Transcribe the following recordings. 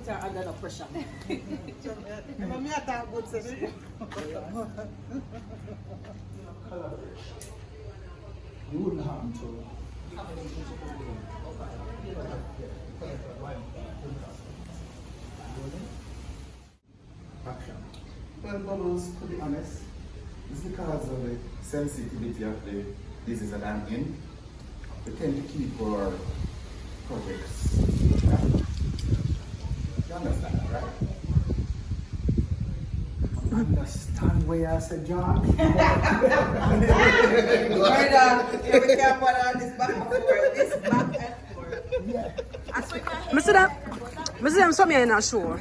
can't under no pressure. I'm not that good session. You wouldn't happen to. Action. Well, Bubbles, to be honest, it's because of the sensitivity of the disease that I'm in. We tend to keep our projects. You understand that, right? Understand where I said, John? Here we can put on this back and forth. This back and forth. Yeah. I see that. I see them some here in a show.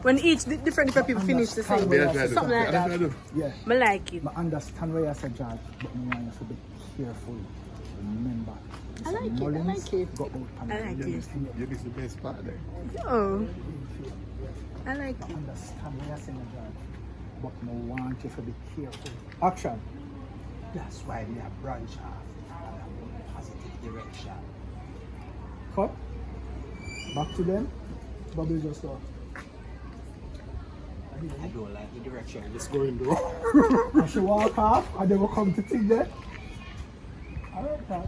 When each different people finish the same. Something like that. Yeah. I like it. I understand where I said, John, but I want you to be careful. Remember. I like it. I like it. Go out and I like it. You miss the best part there. Oh. I like I it. understand where I said, John, but I want you to be careful. Action. That's why we have branch off in a positive direction. Cut. Back to them. Bobby just stop. I don't like the direction this Going though. I should walk off and they will come to think there. Alright, Pat.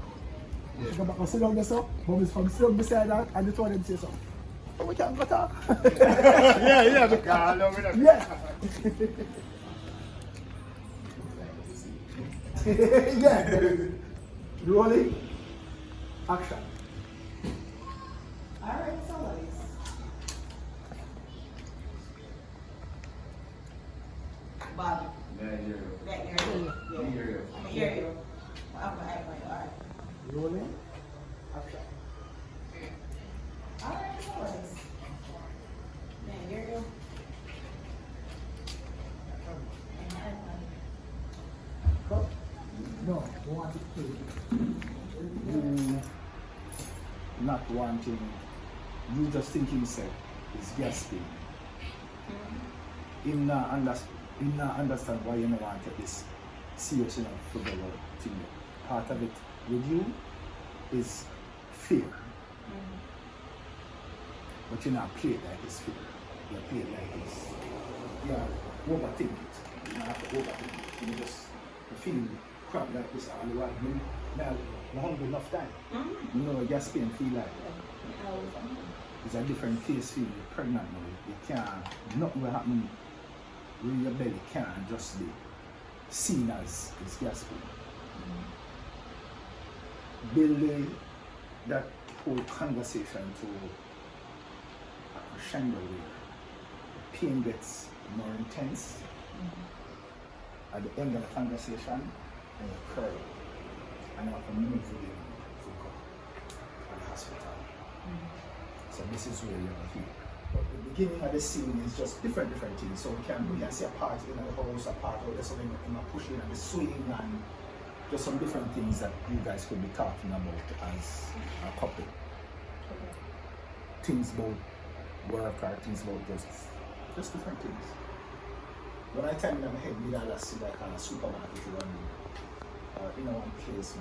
Yeah. Go back and sit down there, so. Bobby's from sit down beside that and the two of them say so. Oh, we can't go talk. Yeah, because I love it. Yeah. Yeah. Rolling. Action. Alright, so nice. Bob, Yeah, that you're here. yeah. Yeah. I can hear you. I'm gonna act like, alright. Rolling. Action. Alright, so nice. Man, you're you. Cut. No, you want it to. You not wanting. You just thinking say it's gasping. In understand why you don't want to take this serious enough for the whole thing. Part of it with you is fear. But you not play it like it's fear. You play it like it's overthink it. You don't have to overthink it. You just feel crap like this all the while. Now hungry enough time. You know what gasping feel like. It's a different case feel. You're pregnant now. You can't, nothing will happen in your belly can't just be seen as gasping. Building that whole conversation to a crescendo where the pain gets more intense. At the end of the conversation, and you cry. And you have to move you to go to the hospital. So this is where you're here. But the beginning of the scene is just different things. So we can see a part in the house, a part out there, so in a pushing and the swing and just some different things that you guys could be talking about as a couple. Things about work or things about just different things. When I time in my head, we don't see like a supermarket running or in one place,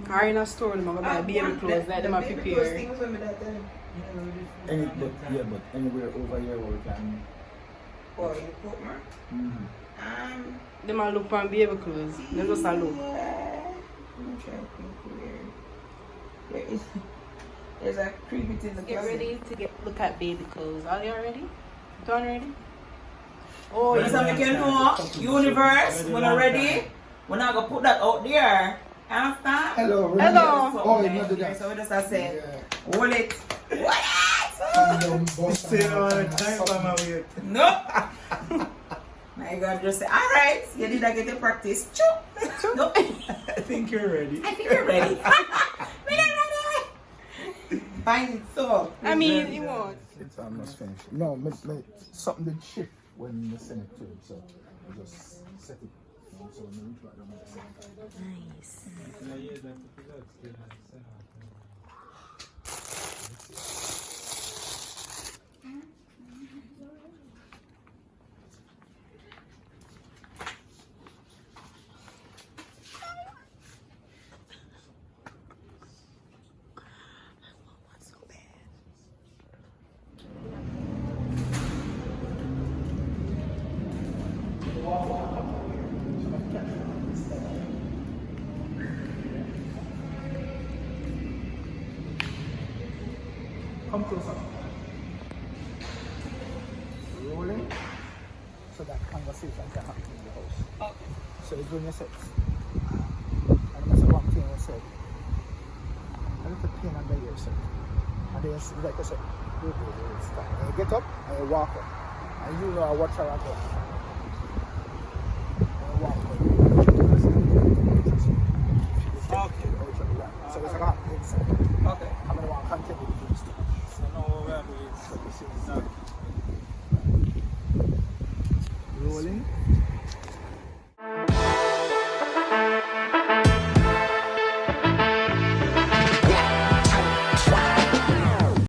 but Or in a store, I'm going to buy baby clothes like them are prepared. but anywhere over here where we can. Or you put more? Them are look for baby clothes. They just a look. Yeah. I'm trying to think where. There's a creepy thing in the Get closet. ready to look at baby clothes. Are you ready? Done ready? Oh, When something can know, universe, when I'm ready, when I go put that out there, after. Hello. Oh, you know that. So we just say, hold it. What? No. My God, just say, all right, you did get the practice. No. I think you're ready. I think you're ready. We're not ready. Fine, it so. I mean, it won't. It's almost finished. No, something did shift when you send it to him, so I just set it. So we need to add another second. Nice. So bad. Come closer. Rolling. So that conversation can happen in the house. Okay. So it's when you said, and that's the one thing I said. A little pain under your set. And then like I said, stop. And you get up and you walk up. And you know what you're about.